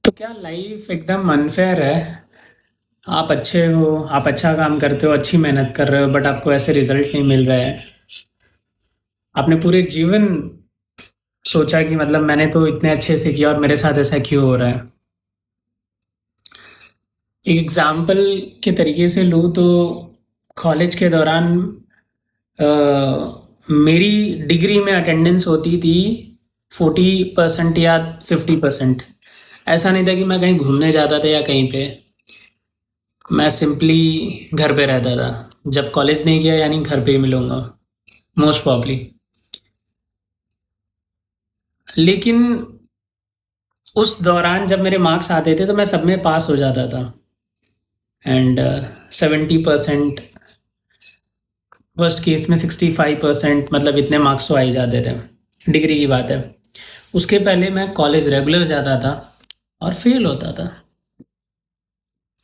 तो क्या लाइफ एकदम अनफेयर है? आप अच्छे हो, आप अच्छा काम करते हो, अच्छी मेहनत कर रहे हो, बट आपको ऐसे रिजल्ट नहीं मिल रहे हैं। आपने पूरे जीवन सोचा कि मतलब मैंने तो इतने अच्छे से किया और मेरे साथ ऐसा क्यों हो रहा है। एक एग्जाम्पल के तरीके से लूँ तो कॉलेज के दौरान अ, मेरी डिग्री में अटेंडेंस होती थी 40% या 50%। ऐसा नहीं था कि मैं कहीं घूमने जाता था या कहीं पे। मैं सिंपली घर पे रहता था। जब कॉलेज नहीं किया यानी घर पे ही मिलूंगा मोस्ट प्रॉब्ली। लेकिन उस दौरान जब मेरे मार्क्स आते थे तो मैं सब में पास हो जाता था। एंड 70%, वर्स्ट केस में 65%, मतलब इतने मार्क्स तो आ ही जाते थे। डिग्री की बात है। उसके पहले मैं कॉलेज रेगुलर जाता था और फेल होता था।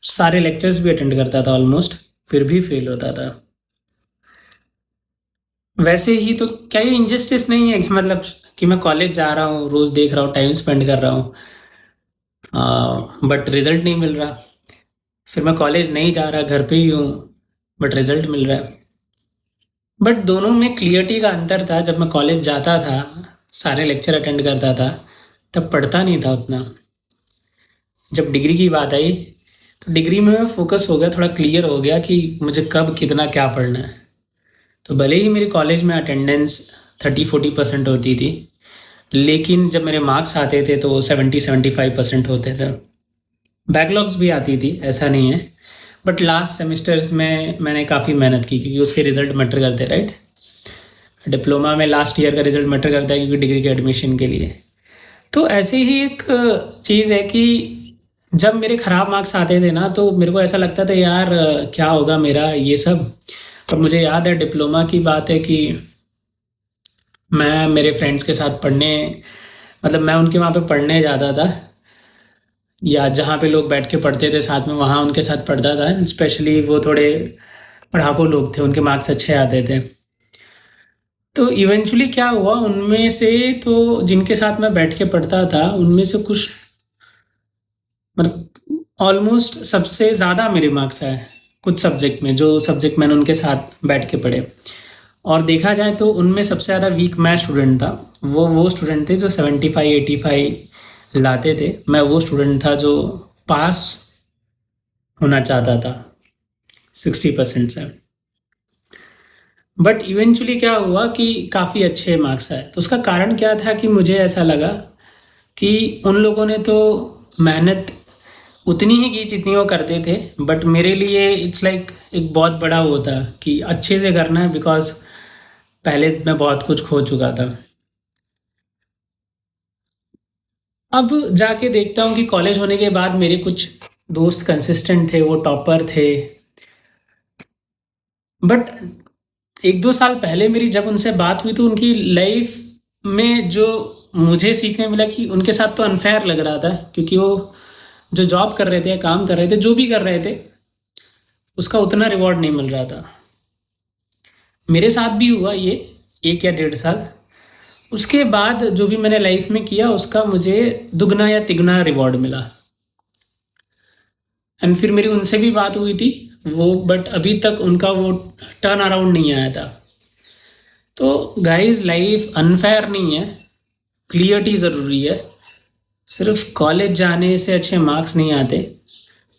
सारे लेक्चर्स भी अटेंड करता था ऑलमोस्ट, फिर भी फेल होता था। वैसे ही तो क्या ये इंजस्टिस नहीं है कि मतलब कि मैं कॉलेज जा रहा हूँ, रोज देख रहा हूँ, टाइम स्पेंड कर रहा हूँ, बट रिजल्ट नहीं मिल रहा। फिर मैं कॉलेज नहीं जा रहा, घर पे ही हूँ, बट रिजल्ट मिल रहा है। बट दोनों में क्लियरिटी का अंतर था। जब मैं कॉलेज जाता था, सारे लेक्चर अटेंड करता था, तब पढ़ता नहीं था उतना। जब डिग्री की बात आई तो डिग्री में मैं फोकस हो गया, थोड़ा क्लियर हो गया कि मुझे कब कितना क्या पढ़ना है। तो भले ही मेरी कॉलेज में अटेंडेंस 30-40% होती थी, लेकिन जब मेरे मार्क्स आते थे तो 70-75% होते थे। बैकलॉग्स भी आती थी, ऐसा नहीं है। बट लास्ट सेमेस्टर्स में मैंने काफ़ी मेहनत की क्योंकि उसके रिजल्ट मैटर करते हैं, राइट। डिप्लोमा में लास्ट ईयर का रिजल्ट मैटर करता है क्योंकि डिग्री के एडमिशन के लिए। तो ऐसे ही एक चीज़ है कि जब मेरे ख़राब मार्क्स आते थे ना तो मेरे को ऐसा लगता था यार क्या होगा मेरा ये सब। और मुझे याद है डिप्लोमा की बात है कि मैं मेरे फ्रेंड्स के साथ पढ़ने, मतलब मैं उनके वहाँ पे पढ़ने जाता था, या जहाँ पे लोग बैठ के पढ़ते थे साथ में वहाँ उनके साथ पढ़ता था। स्पेशली वो थोड़े पढ़ाकू लोग थे, उनके मार्क्स अच्छे आते थे। तो इवेंचुअली क्या हुआ उनमें से, तो जिनके साथ मैं बैठ के पढ़ता था उनमें से कुछ, मतलब ऑलमोस्ट सबसे ज़्यादा मेरे मार्क्स आए कुछ सब्जेक्ट में, जो सब्जेक्ट मैंने उनके साथ बैठ के पढ़े। और देखा जाए तो उनमें सबसे ज़्यादा वीक मैं स्टूडेंट था। वो स्टूडेंट थे जो 75-85 लाते थे। मैं वो स्टूडेंट था जो पास होना चाहता था 60% से। बट इवेंचुअली क्या हुआ कि काफ़ी अच्छे मार्क्स आए। तो उसका कारण क्या था कि मुझे ऐसा लगा कि उन लोगों ने तो मेहनत उतनी ही की जितनी वो करते थे, बट मेरे लिए इट्स लाइक एक बहुत बड़ा वो था कि अच्छे से करना है, बिकॉज पहले मैं बहुत कुछ खो चुका था। अब जाके देखता हूँ कि कॉलेज होने के बाद मेरे कुछ दोस्त कंसिस्टेंट थे, वो टॉपर थे। बट 1-2 साल पहले मेरी जब उनसे बात हुई तो उनकी लाइफ में जो मुझे सीखने मिला कि उनके साथ तो अनफेयर लग रहा था, क्योंकि वो जो जॉब कर रहे थे, काम कर रहे थे, जो भी कर रहे थे, उसका उतना रिवॉर्ड नहीं मिल रहा था। मेरे साथ भी हुआ ये 1 या 1.5 साल। उसके बाद जो भी मैंने लाइफ में किया उसका मुझे दुगना या तिगुना रिवॉर्ड मिला। एंड फिर मेरी उनसे भी बात हुई थी, वो बट अभी तक उनका वो टर्न अराउंड नहीं आया था। तो गाइस लाइफ अनफेयर नहीं है, क्लियरिटी ज़रूरी है। सिर्फ कॉलेज जाने से अच्छे मार्क्स नहीं आते।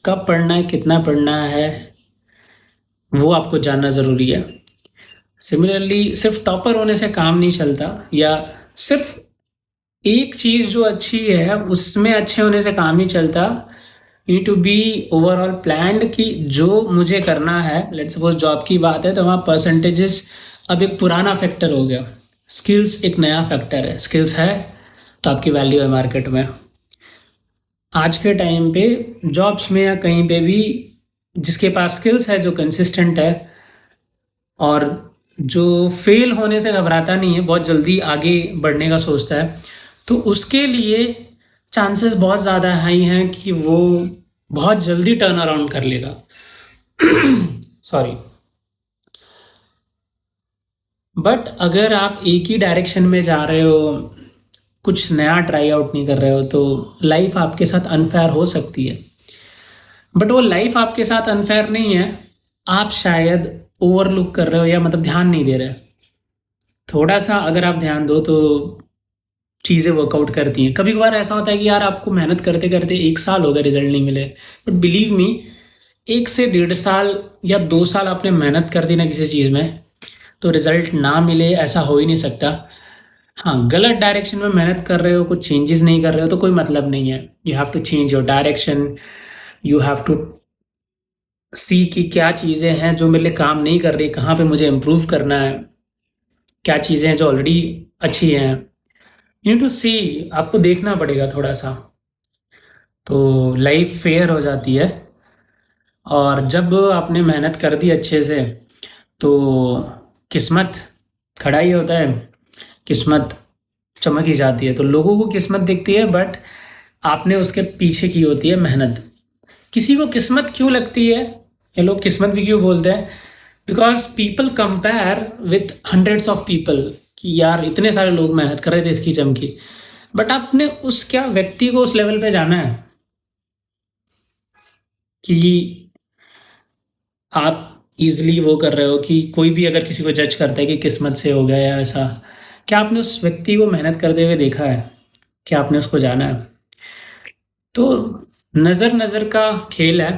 कब पढ़ना है, कितना पढ़ना है, वो आपको जानना ज़रूरी है। सिमिलरली सिर्फ टॉपर होने से काम नहीं चलता, या सिर्फ एक चीज़ जो अच्छी है उसमें अच्छे होने से काम नहीं चलता। You need to be overall planned कि जो मुझे करना है, लेट्स सपोज जॉब की बात है तो वहाँ परसेंटेजेस अब एक पुराना फैक्टर हो गया। स्किल्स एक नया फैक्टर है। स्किल्स है तो आपकी वैल्यू है मार्केट में। आज के टाइम पे जॉब्स में या कहीं पे भी जिसके पास स्किल्स है, जो कंसिस्टेंट है, और जो फेल होने से घबराता नहीं है, बहुत जल्दी आगे बढ़ने का सोचता है, तो उसके लिए चांसेस बहुत ज़्यादा हाई हैं कि वो बहुत जल्दी टर्न अराउंड कर लेगा। सॉरी। बट अगर आप एक ही डायरेक्शन में जा रहे हो, कुछ नया ट्राई आउट नहीं कर रहे हो तो लाइफ आपके साथ अनफेयर हो सकती है। बट वो लाइफ आपके साथ अनफेयर नहीं है, आप शायद ओवरलुक कर रहे हो या मतलब ध्यान नहीं दे रहे। थोड़ा सा अगर आप ध्यान दो तो चीज़ें वर्कआउट करती हैं। कभी कभार ऐसा होता है कि यार आपको मेहनत करते करते 1 साल हो गया रिजल्ट नहीं मिले, बट बिलीव मी 1 से 1.5 साल या 2 साल आपने मेहनत कर दी ना किसी चीज़ में, तो रिजल्ट ना मिले ऐसा हो ही नहीं सकता। हाँ, गलत डायरेक्शन में मेहनत कर रहे हो, कुछ चेंजेस नहीं कर रहे हो तो कोई मतलब नहीं है। You have to change your direction, you have to see कि क्या चीज़ें हैं जो मेरे लिए काम नहीं कर रही, कहाँ पे मुझे इम्प्रूव करना है, क्या चीज़ें हैं जो ऑलरेडी अच्छी हैं। यू नीड टू सी, आपको देखना पड़ेगा थोड़ा सा, तो लाइफ फेयर हो जाती है। और जब आपने मेहनत कर दी अच्छे से तो किस्मत खड़ा ही होता है, किस्मत चमक ही जाती है। तो लोगों को किस्मत दिखती है बट आपने उसके पीछे की होती है मेहनत। किसी को किस्मत क्यों लगती है, ये लोग किस्मत भी क्यों बोलते हैं, because people compare with hundreds of people कि यार इतने सारे लोग मेहनत कर रहे थे इसकी चमकी। बट आपने उस क्या व्यक्ति को उस लेवल पे जाना है कि आप इजीली वो कर रहे हो कि कोई भी अगर किसी को जज करता है कि किस्मत से हो गया या ऐसा, क्या आपने उस व्यक्ति को मेहनत करते हुए देखा है, क्या आपने उसको जाना है? तो नज़र नज़र का खेल है।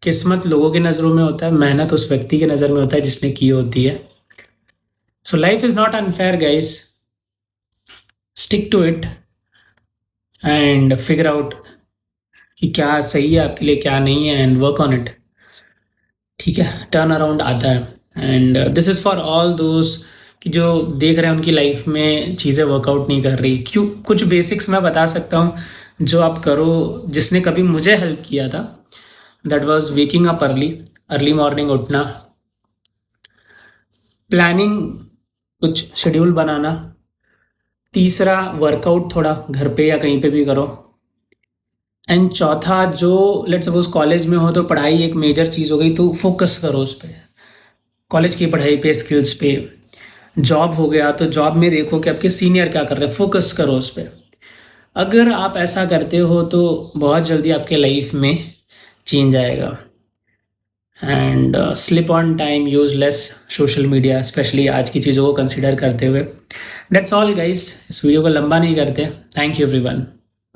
किस्मत लोगों की नज़रों में होता है, मेहनत उस व्यक्ति की नज़र में होता है जिसने की होती है। So life is not unfair guys, stick to it and figure out कि क्या सही है आपके लिए क्या नहीं है एंड वर्क ऑन इट। ठीक है, टर्न अराउंड आता है। And this is for all those कि जो देख रहे हैं उनकी लाइफ में चीज़ें वर्कआउट नहीं कर रही। क्यों, कुछ बेसिक्स मैं बता सकता हूँ जो आप करो, जिसने कभी मुझे हेल्प किया था। That was waking up early, early morning उठना, प्लानिंग, कुछ शेड्यूल बनाना, तीसरा वर्कआउट थोड़ा घर पे या कहीं पे भी करो, एंड चौथा जो लेट्स सपोज कॉलेज में हो तो पढ़ाई एक मेजर चीज़ हो गई तो फोकस करो उस पर, कॉलेज की पढ़ाई पे, स्किल्स पे। जॉब हो गया तो जॉब में देखो कि आपके सीनियर क्या कर रहे हैं, फोकस करो उस पर। अगर आप ऐसा करते हो तो बहुत जल्दी आपके लाइफ में चेंज आएगा। And slip on time, use less social media, specially आज की चीज़ों को कंसिडर करते हुए। दैट्स ऑल गाइस, इस वीडियो को लंबा नहीं करते। Thank you everyone.